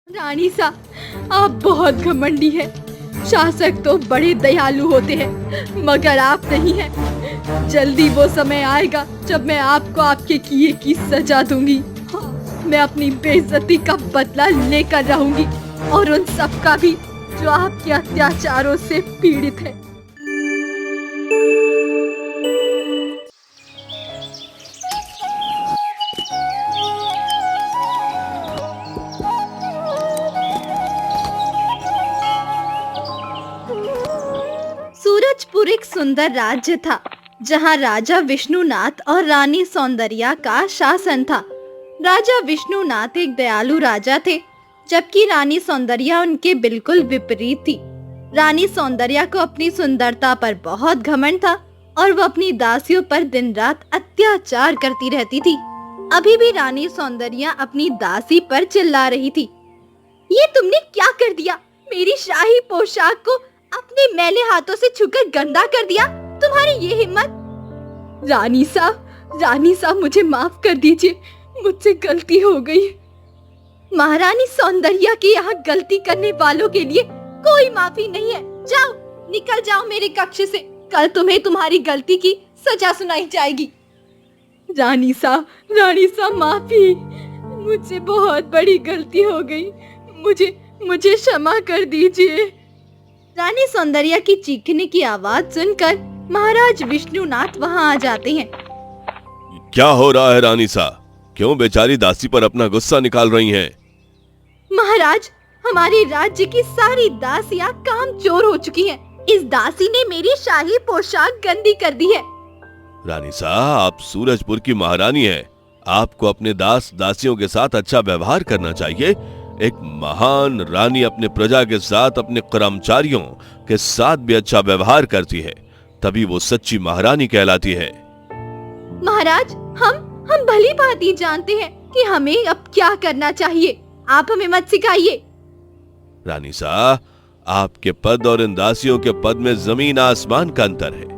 रानी सा, आप बहुत घमंडी हैं। शासक तो बड़े दयालु होते हैं, मगर आप नहीं हैं। जल्दी वो समय आएगा जब मैं आपको आपके किए की सजा दूंगी। हाँ, मैं अपनी बेइज्जती का बदला लेकर रहूंगी और उन सब का भी जो आपके अत्याचारों से पीड़ित है। सूरजपुर एक सुंदर राज्य था, जहां राजा विष्णुनाथ और रानी सौंदर्या का शासन था। राजा विष्णुनाथ एक दयालु राजा थे, जबकि रानी सौंदर्या उनके बिल्कुल विपरीत थी। रानी सौंदर्या को अपनी सुंदरता पर बहुत घमंड था और वो अपनी दासियों पर दिन रात अत्याचार करती रहती थी। अभी भी रानी सौंदर्या अपनी दासी पर चिल्ला रही थी। ये तुमने क्या कर दिया? मेरी शाही पोशाक को अपने मैले हाथों से छूकर गंदा कर दिया। तुम्हारी ये हिम्मत! रानी साहब मुझे माफ कर दीजिए, मुझसे गलती हो गई। महारानी सौंदर्या के यहाँ गलती करने वालों के लिए कोई माफी नहीं है। जाओ, निकल जाओ मेरे कक्ष से। कल तुम्हें तुम्हारी गलती की सजा सुनाई जाएगी। रानी साहब माफी, मुझसे बहुत बड़ी गलती हो गई। मुझे क्षमा कर दीजिए। रानी सौंदर्या की चीखने की आवाज सुनकर महाराज विष्णुनाथ वहां आ जाते हैं। क्या हो रहा है रानी सा? क्यों बेचारी दासी पर अपना गुस्सा निकाल रही हैं? महाराज, हमारे राज्य की सारी दासियां कामचोर हो चुकी हैं। इस दासी ने मेरी शाही पोशाक गंदी कर दी है। रानी सा, आप सूरजपुर की महारानी हैं। आपको अपने दासियों के साथ अच्छा व्यवहार करना चाहिए। एक महान रानी अपने प्रजा के साथ, अपने कर्मचारियों के साथ भी अच्छा व्यवहार करती है, तभी वो सच्ची महारानी कहलाती है। महाराज, हम भली भांति जानते हैं कि हमें अब क्या करना चाहिए। आप हमें मत सिखाइए। रानी सा, आपके पद और इन दासियों के पद में जमीन आसमान का अंतर है।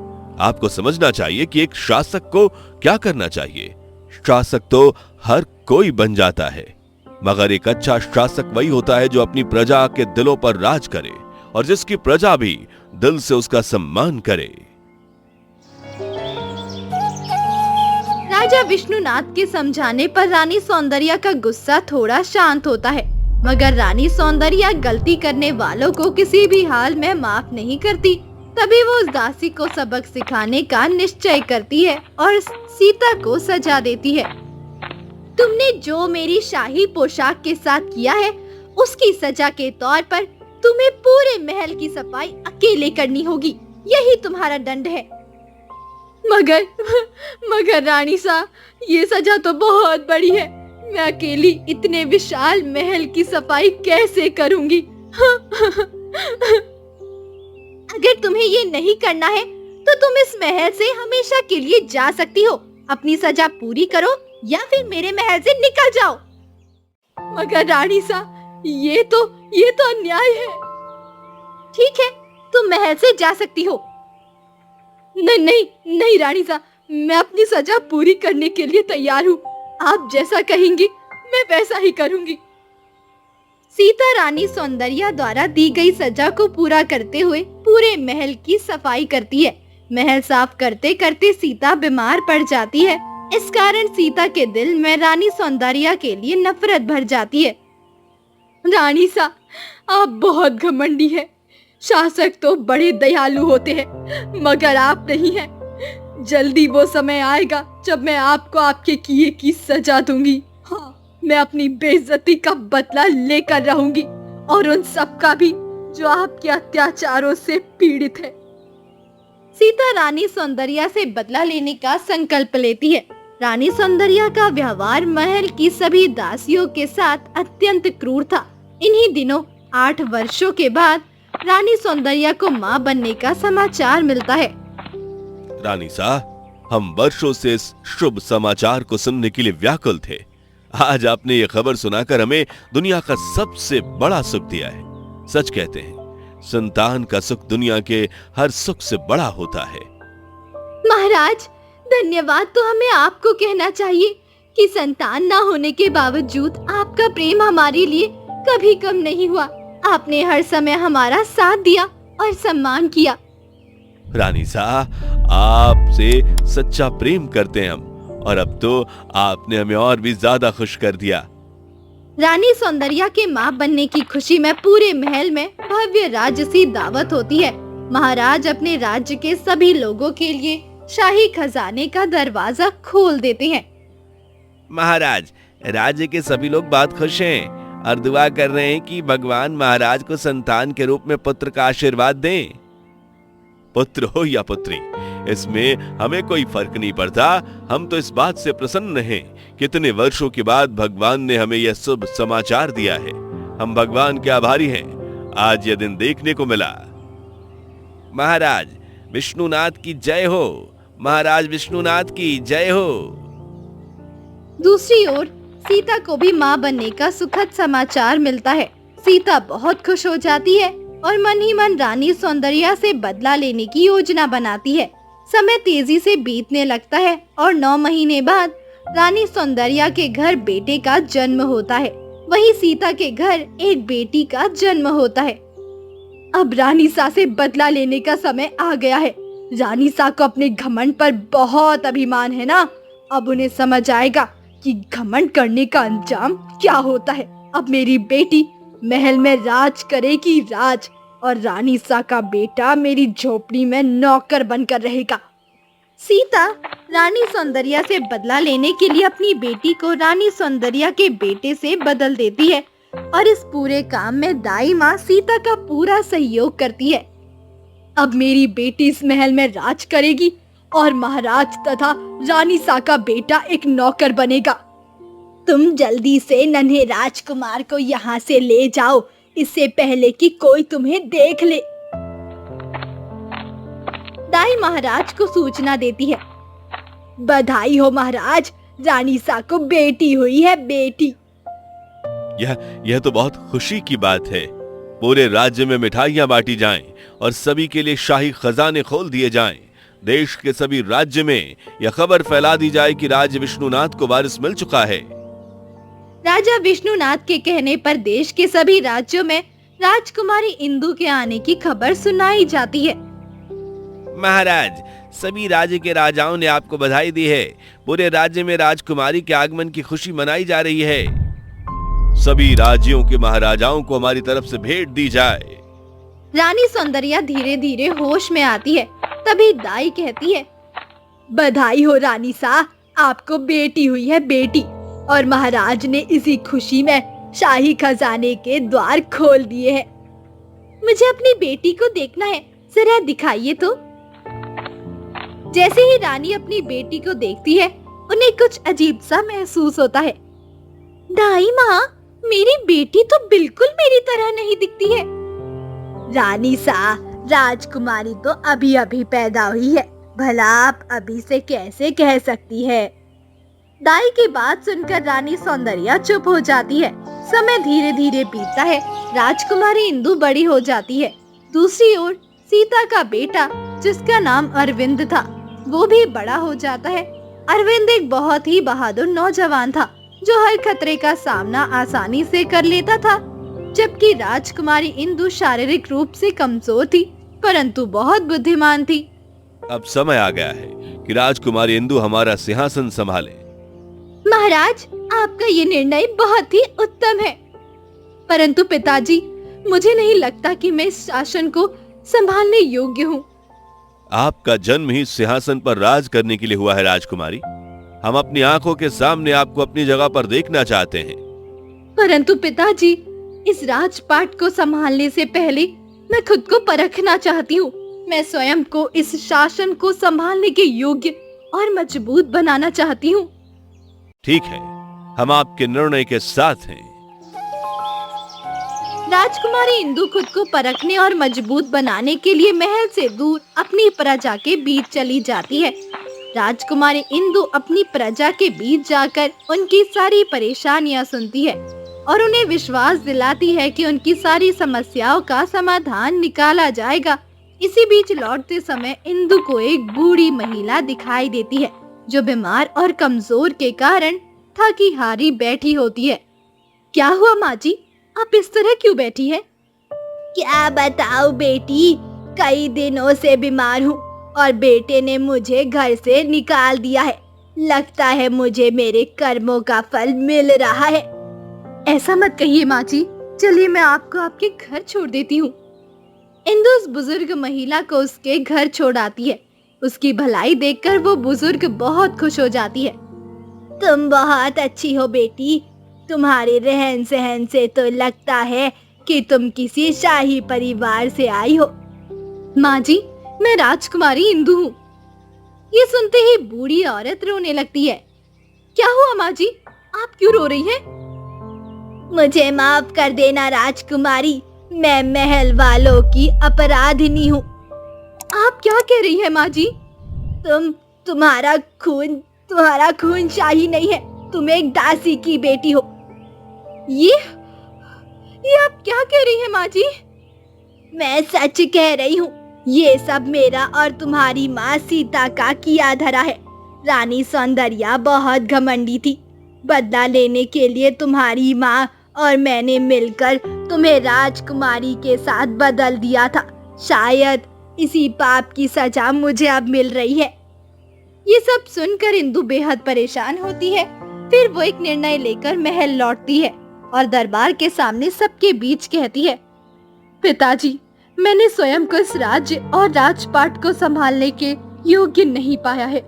आपको समझना चाहिए कि एक शासक को क्या करना चाहिए। शासक तो हर कोई बन जाता है, मगर एक अच्छा शासक वही होता है जो अपनी प्रजा के दिलों पर राज करे और जिसकी प्रजा भी दिल से उसका सम्मान करे। राजा विष्णुनाथ के समझाने पर रानी सौंदर्या का गुस्सा थोड़ा शांत होता है, मगर रानी सौंदर्या गलती करने वालों को किसी भी हाल में माफ नहीं करती। तभी वो उस दासी को सबक सिखाने का निश्चय करती है और सीता को सजा देती है। तुमने जो मेरी शाही पोशाक के साथ किया है, उसकी सजा के तौर पर तुम्हें पूरे महल की सफाई अकेले करनी होगी। यही तुम्हारा दंड है। मगर रानी साहब, ये सजा तो बहुत बड़ी है। मैं अकेली इतने विशाल महल की सफाई कैसे करूंगी? अगर तुम्हें ये नहीं करना है, तो तुम इस महल से हमेशा के लिए जा सकती हो। अपनी सजा पूरी करो या फिर मेरे महल से निकल जाओ। मगर रानी साहब, ये तो अन्याय है। ठीक है, तुम महल से जा सकती हो। नहीं रानी साहब, मैं अपनी सजा पूरी करने के लिए तैयार हूँ। आप जैसा कहेंगी मैं वैसा ही करूंगी। सीता रानी सौंदर्या द्वारा दी गई सजा को पूरा करते हुए पूरे महल की सफाई करती है। महल साफ करते करते सीता बीमार पड़ जाती है। इस कारण सीता के दिल में रानी सौंदर्या के लिए नफरत भर जाती है। रानी सा, आप बहुत घमंडी हैं। शासक तो बड़े दयालु होते हैं, मगर आप नहीं हैं। जल्दी वो समय आएगा जब मैं आपको आपके किए की सजा दूंगी। हाँ, मैं अपनी बेइज्जती का बदला लेकर रहूंगी और उन सब का भी जो आपके अत्याचारों से पीड़ित है। सीता रानी सौंदर्या से बदला लेने का संकल्प लेती है। रानी सौंदर्या का व्यवहार महल की सभी दासियों के साथ अत्यंत क्रूर था। इन्हीं दिनों 8 वर्षों के बाद रानी सौंदर्या को मां बनने का समाचार मिलता है। रानी सा, हम वर्षों से इस शुभ समाचार को सुनने के लिए व्याकुल थे। आज आपने ये खबर सुनाकर हमें दुनिया का सबसे बड़ा सुख दिया है। सच कहते हैं, संतान का सुख दुनिया के हर सुख से बड़ा होता है। महाराज, धन्यवाद तो हमें आपको कहना चाहिए कि संतान ना होने के बावजूद आपका प्रेम हमारे लिए कभी कम नहीं हुआ। आपने हर समय हमारा साथ दिया और सम्मान किया। रानी साहब, आपसे सच्चा प्रेम करते हैं हम, और अब तो आपने हमें और भी ज्यादा खुश कर दिया। रानी सौंदर्या के माँ बनने की खुशी में पूरे महल में भव्य राजसी दावत होती है। महाराज अपने राज्य के सभी लोगों के लिए शाही खजाने का दरवाजा खोल देते हैं। महाराज, राज्य के सभी लोग बहुत खुश हैं और दुआ कर रहे हैं कि भगवान महाराज को संतान के रूप में पुत्र का आशीर्वाद दें। पुत्र हो या पुत्री, इसमें हमें कोई फर्क नहीं पड़ता। हम तो इस बात से प्रसन्न हैं कि इतने वर्षों के बाद भगवान ने हमें यह शुभ समाचार दिया है। हम भगवान के आभारी हैं, आज यह दिन देखने को मिला। महाराज विष्णुनाथ की जय हो, महाराज विष्णुनाथ की जय हो। दूसरी ओर सीता को भी माँ बनने का सुखद समाचार मिलता है। सीता बहुत खुश हो जाती है और मन ही मन रानी सौंदर्या से बदला लेने की योजना बनाती है। समय तेजी से बीतने लगता है और 9 महीने बाद रानी सौंदर्या के घर बेटे का जन्म होता है। वहीं सीता के घर एक बेटी का जन्म होता है। अब रानी सा से बदला लेने का समय आ गया है। रानी सा को अपने घमंड पर बहुत अभिमान है ना। अब उन्हें समझ आएगा कि घमंड करने का अंजाम क्या होता है। अब मेरी बेटी महल में राज करेगी राज, और रानी सा का बेटा मेरी झोपड़ी में नौकर बनकर रहेगा। सीता रानी सौंदर्या से बदला लेने के लिए अपनी बेटी को रानी सौंदर्या के बेटे से बदल देती है और इस पूरे काम में दाई माँ सीता का पूरा सहयोग करती है। अब मेरी बेटी इस महल में राज करेगी और महाराज तथा रानी सा का बेटा एक नौकर बनेगा। तुम जल्दी से नन्हे राजकुमार को यहाँ से ले जाओ, इससे पहले कि कोई तुम्हें देख ले। दाई महाराज को सूचना देती है। बधाई हो महाराज, रानी सा को बेटी हुई है, बेटी। यह तो बहुत खुशी की बात है। पूरे राज्य में मिठाइयां बांटी जाएं और सभी के लिए शाही खजाने खोल दिए जाएं। देश के सभी राज्य में यह खबर फैला दी जाए कि राज विष्णुनाथ को वारिस मिल चुका है। राजा विष्णुनाथ के कहने पर देश के सभी राज्यों में राजकुमारी इंदु के आने की खबर सुनाई जाती है। महाराज, सभी राज्य के राजाओं ने आपको बधाई दी है। पूरे राज्य में राजकुमारी के आगमन की खुशी मनाई जा रही है। सभी राज्यों के महाराजाओं को हमारी तरफ से भेंट दी जाए। रानी सौंदर्या धीरे धीरे होश में आती है। तभी दाई कहती है, बधाई हो रानी सा, आपको बेटी हुई है, बेटी। और महाराज ने इसी खुशी में शाही खजाने के द्वार खोल दिए हैं। मुझे अपनी बेटी को देखना है, जरा दिखाइए तो। जैसे ही रानी अपनी बेटी को देखती है, उन्हें कुछ अजीब सा महसूस होता है। दाई माँ, मेरी बेटी तो बिल्कुल मेरी तरह नहीं दिखती है। रानी सा, राजकुमारी तो अभी अभी पैदा हुई है, भला आप अभी से कैसे कह सकती है। दाई की बात सुनकर रानी सौंदर्या चुप हो जाती है। समय धीरे धीरे बीतता है। राजकुमारी इंदु बड़ी हो जाती है। दूसरी ओर सीता का बेटा, जिसका नाम अरविंद था, वो भी बड़ा हो जाता है। अरविंद एक बहुत ही बहादुर नौजवान था, जो हर खतरे का सामना आसानी से कर लेता था। जबकि राजकुमारी इंदु शारीरिक रूप से कमजोर थी, परंतु बहुत बुद्धिमान थी। अब समय आ गया है कि राजकुमारी इंदु हमारा सिंहासन संभाले। महाराज, आपका ये निर्णय बहुत ही उत्तम है, परंतु पिताजी, मुझे नहीं लगता कि मैं इस शासन को संभालने योग्य हूँ। आपका जन्म ही सिंहासन पर राज करने के लिए हुआ है राजकुमारी। हम अपनी आंखों के सामने आपको अपनी जगह पर देखना चाहते हैं। परंतु पिताजी, इस राजपाट को संभालने से पहले मैं खुद को परखना चाहती हूँ। मैं स्वयं को इस शासन को संभालने के योग्य और मजबूत बनाना चाहती हूँ। ठीक है, हम आपके निर्णय के साथ हैं। राजकुमारी इंदु खुद को परखने और मजबूत बनाने के लिए महल से दूर अपनी प्रजा के बीच चली जाती है। राजकुमारी इंदु अपनी प्रजा के बीच जाकर उनकी सारी परेशानियां सुनती है और उन्हें विश्वास दिलाती है कि उनकी सारी समस्याओं का समाधान निकाला जाएगा। इसी बीच लौटते समय इंदु को एक बूढ़ी महिला दिखाई देती है, जो बीमार और कमजोर के कारण थकी हारी बैठी होती है। क्या हुआ माँ जी, आप इस तरह क्यों बैठी हैं? क्या बताऊं बेटी, कई दिनों से बीमार हूँ और बेटे ने मुझे घर से निकाल दिया है। लगता है मुझे मेरे कर्मों का फल मिल रहा है। ऐसा मत कहिए माँ जी, चलिए मैं आपको आपके घर छोड़ देती हूँ। इंदु उस बुजुर्ग महिला को उसके घर छोड़ आती है। उसकी भलाई देखकर वो बुजुर्ग बहुत खुश हो जाती है। तुम बहुत अच्छी हो बेटी, तुम्हारे रहन सहन से तो लगता है कि तुम किसी शाही परिवार से आई हो। माँ जी, मैं राजकुमारी इंदु हूँ। ये सुनते ही बूढ़ी औरत रोने लगती है। क्या हुआ माँ जी, आप क्यों रो रही हैं? मुझे माफ कर देना राजकुमारी, मैं महल वालों की अपराधिनी हूँ। आप क्या कह रही हैं माँ जी? तुम्हारा खून शाही नहीं है, तुम एक दासी की बेटी हो। ये आप क्या कह रही हैं माँ जी? मैं सच कह रही हूँ, ये सब मेरा और तुम्हारी माँ सीता का किया धरा है। रानी सौंदर्या बहुत घमंडी थी। बदला लेने के लिए तुम्हारी माँ और मैंने मिलकर तुम्हें राजकुमारी के साथ बदल दिया था। शायद इसी पाप की सजा मुझे अब मिल रही है। ये सब सुनकर इंदु बेहद परेशान होती है। फिर वो एक निर्णय लेकर महल लौटती है और दरबार के सामने सबके बीच कहती है, पिताजी, मैंने स्वयं को इस राज्य और राजपाट को संभालने के योग्य नहीं पाया है।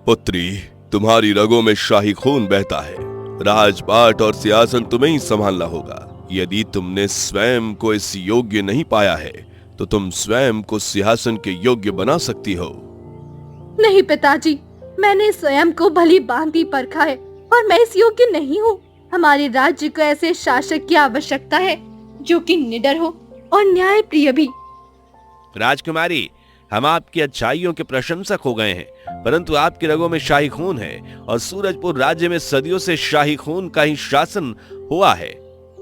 पुत्री, तुम्हारी रगों में शाही खून बहता है। राजपाट और सिंहासन तुम्हें ही संभालना होगा। यदि तुमने स्वयं को इस योग्य नहीं पाया है तो तुम स्वयं को सिंहासन के योग्य बना सकती हो। नहीं पिताजी, मैंने स्वयं को भली भांति परखा है और मैं इस योग्य नहीं हूँ। हमारे राज्य को ऐसे शासक की आवश्यकता है जो कि निडर हो और न्याय प्रिय भी। राजकुमारी, हम आपकी अच्छाइयों के प्रशंसक हो गए हैं, परंतु आपकी रगों में शाही खून है और सूरजपुर राज्य में सदियों से शाही खून का ही शासन हुआ है।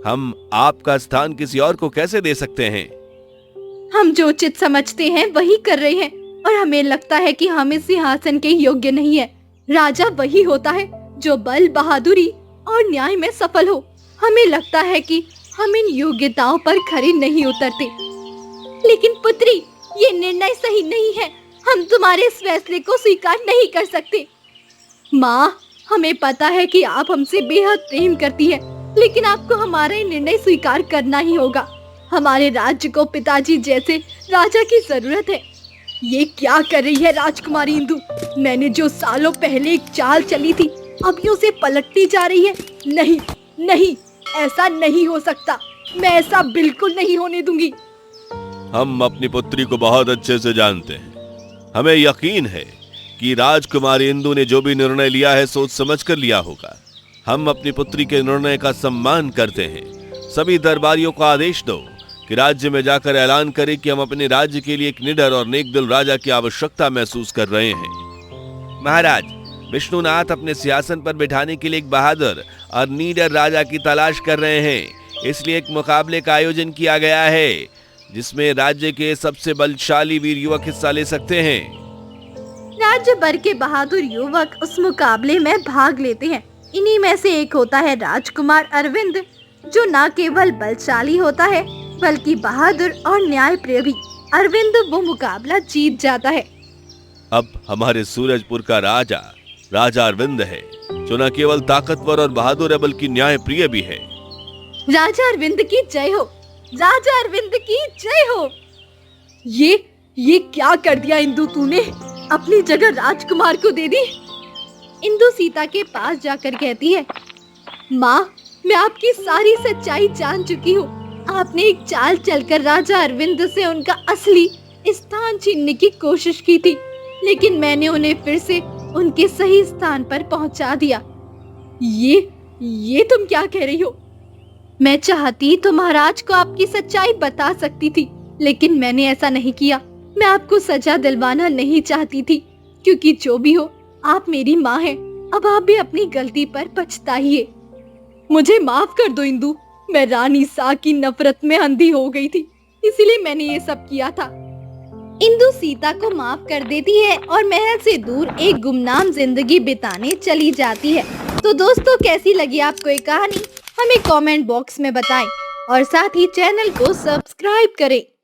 हम आपका स्थान किसी और को कैसे दे सकते हैं? हम जो उचित समझते हैं वही कर रहे हैं और हमें लगता है कि हम इस सिंहासन के योग्य नहीं है। राजा वही होता है जो बल, बहादुरी और न्याय में सफल हो। हमें लगता है कि हम इन योग्यताओं पर खरे नहीं उतरते। लेकिन पुत्री, ये निर्णय सही नहीं है। हम तुम्हारे इस फैसले को स्वीकार नहीं कर सकते। माँ, हमें पता है कि आप हमसे बेहद प्रेम करती है, लेकिन आपको हमारा ये निर्णय स्वीकार करना ही होगा। हमारे राज्य को पिताजी जैसे राजा की जरूरत है। ये क्या कर रही है राजकुमारी इंदु? मैंने जो सालों पहले एक चाल चली थी, अब ये उसे पलटती जा रही है। नहीं नहीं, ऐसा नहीं हो सकता। मैं ऐसा बिल्कुल नहीं होने दूंगी। हम अपनी पुत्री को बहुत अच्छे से जानते हैं। हमें यकीन है कि राजकुमारी इंदु ने जो भी निर्णय लिया है सोच समझ कर लिया होगा। हम अपनी पुत्री के निर्णय का सम्मान करते हैं। सभी दरबारियों को आदेश दो कि राज्य में जाकर ऐलान करें कि हम अपने राज्य के लिए एक निडर और नेकदिल राजा की आवश्यकता महसूस कर रहे हैं। महाराज, विष्णुनाथ अपने सिंहासन पर बिठाने के लिए एक बहादुर और निडर राजा की तलाश कर रहे हैं। इसलिए एक मुकाबले का आयोजन किया गया है जिसमें राज्य के सबसे बलशाली वीर युवक हिस्सा ले सकते हैं। राज्य भर के बहादुर युवक उस मुकाबले में भाग लेते हैं। इन्हीं में से एक होता है राजकुमार अरविंद, जो न केवल बलशाली होता है बल्कि बहादुर और न्यायप्रिय भी। अरविंद वो मुकाबला जीत जाता है। अब हमारे सूरजपुर का राजा अरविंद है, जो न केवल ताकतवर और बहादुर है बल्कि न्यायप्रिय भी है। राजा अरविंद की जय हो, राजा अरविंद की जय हो। ये क्या कर दिया इंदु तूने? अपनी जगह राजकुमार को दे दी। इंदु सीता के पास जाकर कहती है, माँ, मैं आपकी सारी सच्चाई जान चुकी हूँ। आपने एक चाल चलकर राजा अरविंद से उनका असली स्थान छीनने की कोशिश की थी, लेकिन मैंने उन्हें फिर से उनके सही स्थान पर पहुंचा दिया। ये तुम क्या कह रही हो? मैं चाहती तो महाराज को आपकी सच्चाई बता सकती थी, लेकिन मैंने ऐसा नहीं किया। मैं आपको सजा दिलवाना नहीं चाहती थी, क्योंकि जो भी हो, आप मेरी माँ हैं। अब आप भी अपनी गलती पर पछताइए। मुझे माफ कर दो इंदु, मैं रानी सा की नफरत में अंधी हो गई थी, इसीलिए मैंने ये सब किया था। इंदु सीता को माफ कर देती है और महल से दूर एक गुमनाम जिंदगी बिताने चली जाती है। तो दोस्तों, कैसी लगी आपको ये कहानी? हमें कमेंट बॉक्स में बताएं और साथ ही चैनल को सब्सक्राइब करें।